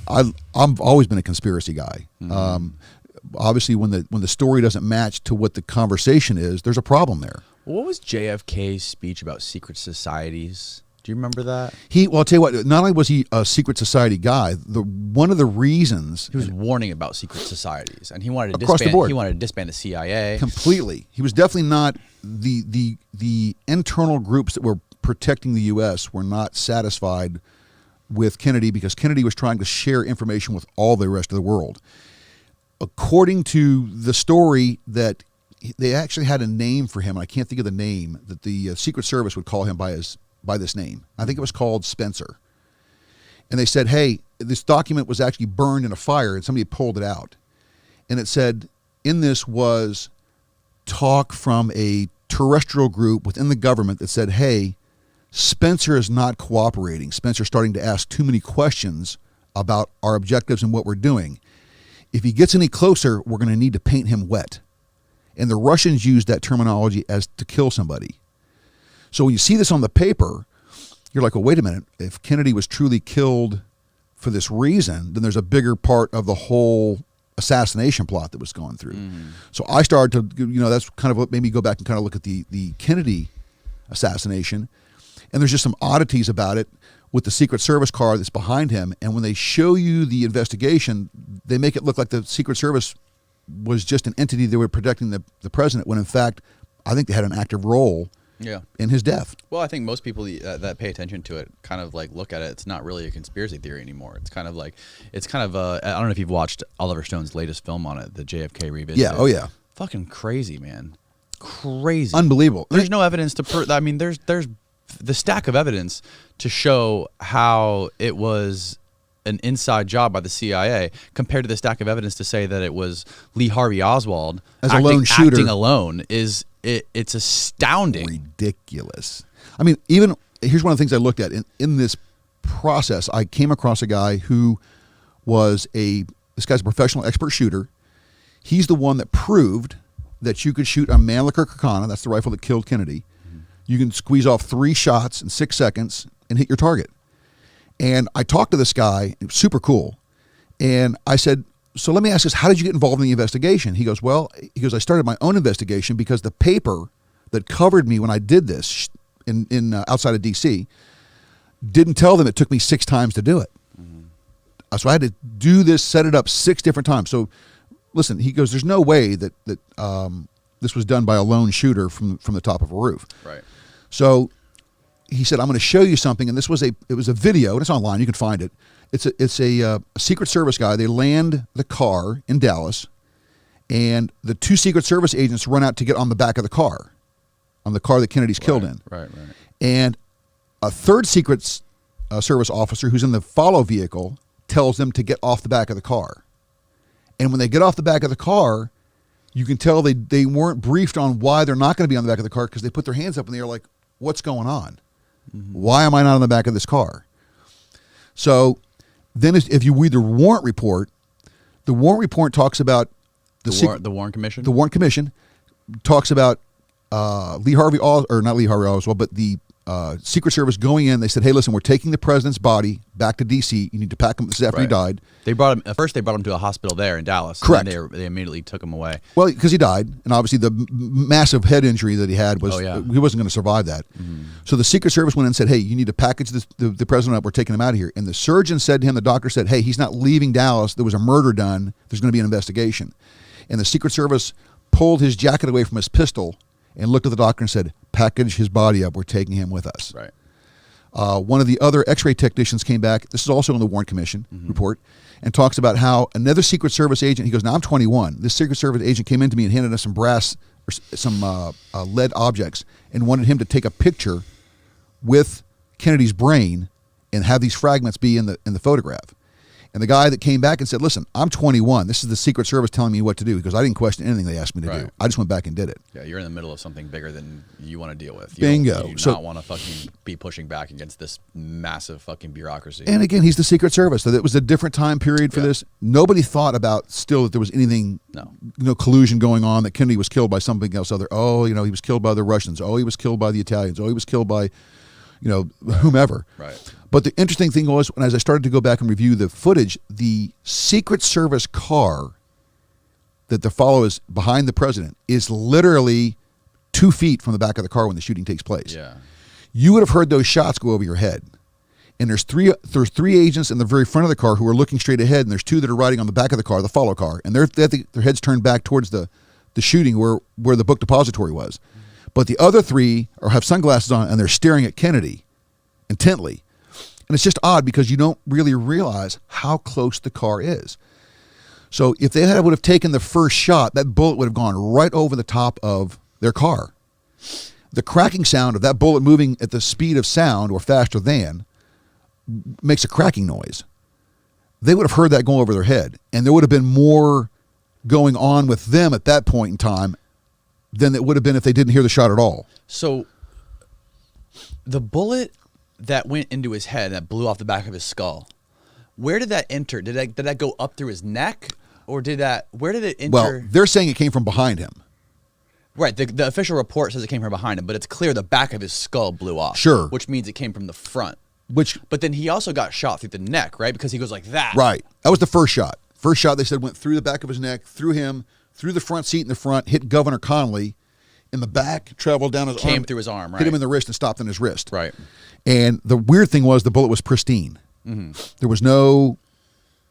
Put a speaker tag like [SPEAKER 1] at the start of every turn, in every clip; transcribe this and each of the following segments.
[SPEAKER 1] I've always been a conspiracy guy. Obviously, when the story doesn't match to what the conversation is, there's a problem there.
[SPEAKER 2] What was JFK's speech about secret societies? Do you remember that?
[SPEAKER 1] Well, I'll tell you what. Not only was he a secret society guy, one of the reasons
[SPEAKER 2] he was warning about secret societies, and he wanted to
[SPEAKER 1] across
[SPEAKER 2] disband.
[SPEAKER 1] the board.
[SPEAKER 2] He wanted to disband the CIA
[SPEAKER 1] completely. He was definitely not the internal groups that were protecting the U.S. were not satisfied with Kennedy because Kennedy was trying to share information with all the rest of the world. According to the story, that they actually had a name for him, and I can't think of the name, that the Secret Service would call him by this name. I think it was called Spencer. And they said, hey, this document was actually burned in a fire, and somebody pulled it out. And it said, in this was talk from a terrestrial group within the government that said, hey, Spencer is not cooperating. Spencer's starting to ask too many questions about our objectives and what we're doing. If he gets any closer, we're going to need to paint him wet. And the Russians used that terminology as to kill somebody. So when you see this on the paper, you're like, well, wait a minute. If Kennedy was truly killed for this reason, then there's a bigger part of the whole assassination plot that was going through. So I started to, that's kind of what made me go back and kind of look at the Kennedy assassination. And there's just some oddities about it with the Secret Service car that's behind him. And when they show you the investigation, they make it look like the Secret Service was just an entity that were protecting the president, when in fact, I think they had an active role in his death.
[SPEAKER 2] Well, I think most people that pay attention to it kind of like look at it. It's not really a conspiracy theory anymore. It's kind of I don't know if you've watched Oliver Stone's latest film on it, the JFK Revisited.
[SPEAKER 1] Yeah, oh yeah.
[SPEAKER 2] Fucking crazy, man. Crazy.
[SPEAKER 1] Unbelievable.
[SPEAKER 2] There's no evidence there's the stack of evidence to show how it was an inside job by the CIA compared to the stack of evidence to say that it was Lee Harvey Oswald
[SPEAKER 1] as a lone shooter
[SPEAKER 2] acting alone it's astounding.
[SPEAKER 1] Ridiculous. I mean, even here's one of the things I looked at in this process. I came across a guy who was this guy's a professional expert shooter. He's the one that proved that you could shoot a Mannlicher Kakana, that's the rifle that killed Kennedy. You can squeeze off 3 shots in 6 seconds and hit your target. And I talked to this guy, it was super cool. And I said, so let me ask this, how did you get involved in the investigation? He goes, I started my own investigation because the paper that covered me when I did this in outside of D.C. didn't tell them it took me 6 times to do it. So I had to do this, set it up 6 different times. So listen, he goes, there's no way that this was done by a lone shooter from the top of a roof.
[SPEAKER 2] Right.
[SPEAKER 1] So he said, I'm going to show you something. And it was a video, and it's online, you can find it. It's a Secret Service guy. They land the car in Dallas, and the 2 Secret Service agents run out to get on the back of the car that Kennedy's killed in.
[SPEAKER 2] Right.
[SPEAKER 1] And a 3rd Secret Service officer who's in the follow vehicle tells them to get off the back of the car. And when they get off the back of the car, you can tell they weren't briefed on why they're not going to be on the back of the car, because they put their hands up in the air like, what's going on? Why am I not on the back of this car? So then if you read the warrant report talks about
[SPEAKER 2] the Warren Commission.
[SPEAKER 1] The Warren Commission talks about not Lee Harvey Oswald, but the Secret Service going in. They said, hey, listen, we're taking the president's body back to D.C. You need to pack him. This is after he died.
[SPEAKER 2] They brought him at first. They brought him to a hospital there in Dallas.
[SPEAKER 1] Correct.
[SPEAKER 2] And then they immediately took him away.
[SPEAKER 1] Well, because he died, and obviously the massive head injury that he had was he wasn't going to survive that. So the Secret Service went in and said, hey, you need to package the president up. We're taking him out of here. And the surgeon said to him, the doctor said, hey, he's not leaving Dallas. There was a murder done. There's going to be an investigation. And the Secret Service pulled his jacket away from his pistol and looked at the doctor and said, package his body up. We're taking him with us.
[SPEAKER 2] Right.
[SPEAKER 1] One of the other X-ray technicians came back. This is also in the Warren Commission report, and talks about how another Secret Service agent, he goes, now I'm 21. This Secret Service agent came in to me and handed us some brass, or some lead objects, and wanted him to take a picture with Kennedy's brain and have these fragments be in the photograph. And the guy that came back and said, listen, I'm 21. This is the Secret Service telling me what to do, because I didn't question anything they asked me to do. I just went back and did it.
[SPEAKER 2] Yeah, you're in the middle of something bigger than you want to deal with.
[SPEAKER 1] Bingo.
[SPEAKER 2] You do not want to fucking be pushing back against this massive fucking bureaucracy.
[SPEAKER 1] And again, he's the Secret Service. So it was a different time period for this. Nobody thought about still that there was anything, collusion going on, that Kennedy was killed by something else other. Oh, he was killed by the Russians. Oh, he was killed by the Italians. Oh, he was killed by, whomever.
[SPEAKER 2] Right.
[SPEAKER 1] But the interesting thing was, as I started to go back and review the footage, the Secret Service car that the follow is behind the president is literally 2 feet from the back of the car when the shooting takes place.
[SPEAKER 2] Yeah.
[SPEAKER 1] You would have heard those shots go over your head. And there's three agents in the very front of the car who are looking straight ahead, and there's 2 that are riding on the back of the car, the follow car, and their heads turned back towards the shooting where the book depository was. But the other 3 have sunglasses on, and they're staring at Kennedy intently. And it's just odd because you don't really realize how close the car is. So if they would have taken the first shot, that bullet would have gone right over the top of their car. The cracking sound of that bullet moving at the speed of sound or faster than makes a cracking noise. They would have heard that going over their head, and there would have been more going on with them at that point in time than it would have been if they didn't hear the shot at all.
[SPEAKER 2] So the bullet that went into his head that blew off the back of his skull, where did that enter? Did that go up through his neck, or where did it enter?
[SPEAKER 1] Well, they're saying it came from behind him.
[SPEAKER 2] Right. The official report says it came from behind him, but it's clear the back of his skull blew off.
[SPEAKER 1] Sure.
[SPEAKER 2] Which means it came from the front.
[SPEAKER 1] But
[SPEAKER 2] then he also got shot through the neck, right? Because he goes like that.
[SPEAKER 1] Right. That was the first shot. First shot, they said, went through the back of his neck, through him, through the front seat in the front, hit Governor Connolly in the back, traveled down his arm.
[SPEAKER 2] Came through his arm, right?
[SPEAKER 1] Hit him in the wrist and stopped in his wrist.
[SPEAKER 2] Right.
[SPEAKER 1] And the weird thing was the bullet was pristine. Mm-hmm. There was no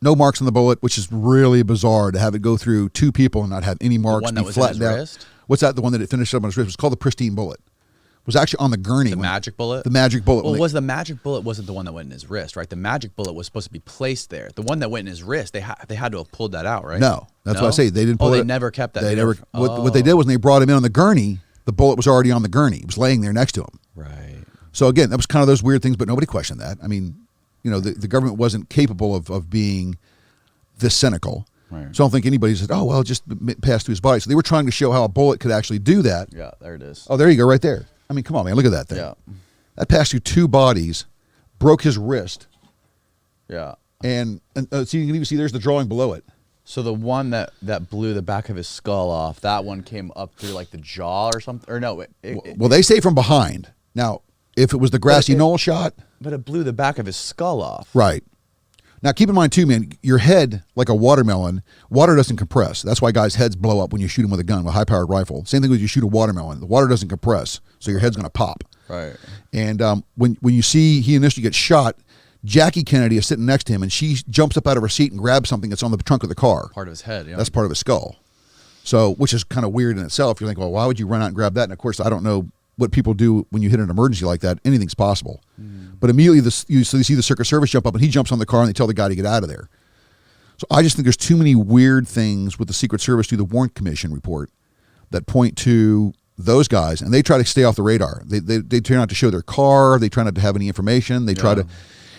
[SPEAKER 1] marks on the bullet, which is really bizarre to have it go through 2 people and not have any marks.
[SPEAKER 2] The one that
[SPEAKER 1] be
[SPEAKER 2] was
[SPEAKER 1] flattened
[SPEAKER 2] in his
[SPEAKER 1] out.
[SPEAKER 2] wrist?
[SPEAKER 1] What's that? The one that it finished up on his wrist was called the pristine bullet. It was actually on the gurney.
[SPEAKER 2] The magic bullet?
[SPEAKER 1] The magic bullet.
[SPEAKER 2] Well, the magic bullet wasn't the one that went in his wrist, right? The magic bullet was supposed to be placed there. The one that went in his wrist, they had to have pulled that out, right?
[SPEAKER 1] No. That's what I say. They didn't pull it.
[SPEAKER 2] They never kept that.
[SPEAKER 1] What they did was when they brought him in on the gurney, the bullet was already on the gurney. It was laying there next to him.
[SPEAKER 2] Right.
[SPEAKER 1] So again, that was kind of those weird things, but nobody questioned that. I mean, the government wasn't capable of being this cynical. Right. So I don't think anybody said, oh, well, it just passed through his body. So they were trying to show how a bullet could actually do that.
[SPEAKER 2] Yeah, there it is.
[SPEAKER 1] Oh, there you go, right there. I mean, come on, man, look at that thing.
[SPEAKER 2] Yeah.
[SPEAKER 1] That passed through 2 bodies, broke his wrist.
[SPEAKER 2] Yeah.
[SPEAKER 1] And so you can even see there's the drawing below it.
[SPEAKER 2] So the one that blew the back of his skull off, that one came up through like the jaw or something? Or no.
[SPEAKER 1] Well, they say from behind. Now, if it was the grassy knoll shot.
[SPEAKER 2] But it blew the back of his skull off.
[SPEAKER 1] Right. Now, keep in mind, too, man, your head, like a watermelon, water doesn't compress. That's why guys' heads blow up when you shoot them with a gun, with a high-powered rifle. Same thing when you shoot a watermelon. The water doesn't compress, so your head's going to pop.
[SPEAKER 2] Right.
[SPEAKER 1] And when you see he initially gets shot, Jackie Kennedy is sitting next to him, and she jumps up out of her seat and grabs something that's on the trunk of the car.
[SPEAKER 2] Part of his head, yeah.
[SPEAKER 1] That's part of his skull. So, which is kind of weird in itself. You're like, well, why would you run out and grab that? And, of course, I don't know what people do when you hit an emergency like that. Anything's possible. But immediately, you see the Secret Service jump up, and he jumps on the car, and they tell the guy to get out of there. So I just think there's too many weird things with the Secret Service through the Warren Commission report that point to those guys, and they try to stay off the radar. They try not to show their car. They try not to have any information. They try to,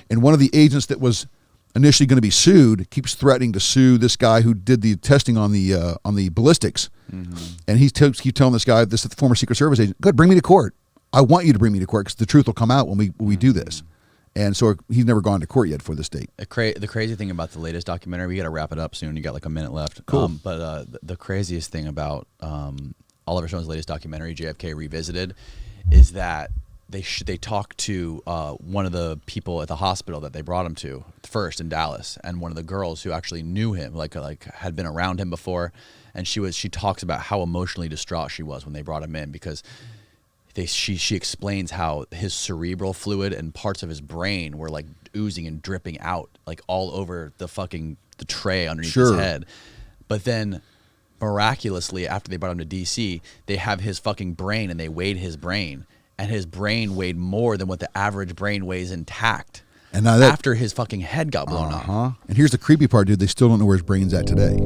[SPEAKER 1] and one of the agents that was initially going to be sued keeps threatening to sue this guy who did the testing on the ballistics, and he keeps telling this guy, this is the former Secret Service agent, good, bring me to court. I want you to bring me to court because the truth will come out when we do this. And so he's never gone to court yet for this date.
[SPEAKER 2] The crazy thing about the latest documentary, we got to wrap it up soon. You got like a minute left.
[SPEAKER 1] Cool.
[SPEAKER 2] But the craziest thing about Oliver Stone's latest documentary, JFK Revisited, is that they talked to one of the people at the hospital that they brought him to first in Dallas, and one of the girls who actually knew him, like had been around him before, and she talks about how emotionally distraught she was when they brought him in because. She explains how his cerebral fluid and parts of his brain were like oozing and dripping out like all over the tray underneath his head. But then miraculously after they brought him to DC, they have his fucking brain and they weighed his brain, and his brain weighed more than what the average brain weighs intact. And now after his fucking head got blown off.
[SPEAKER 1] And here's the creepy part, dude. They still don't know where his brain's at today.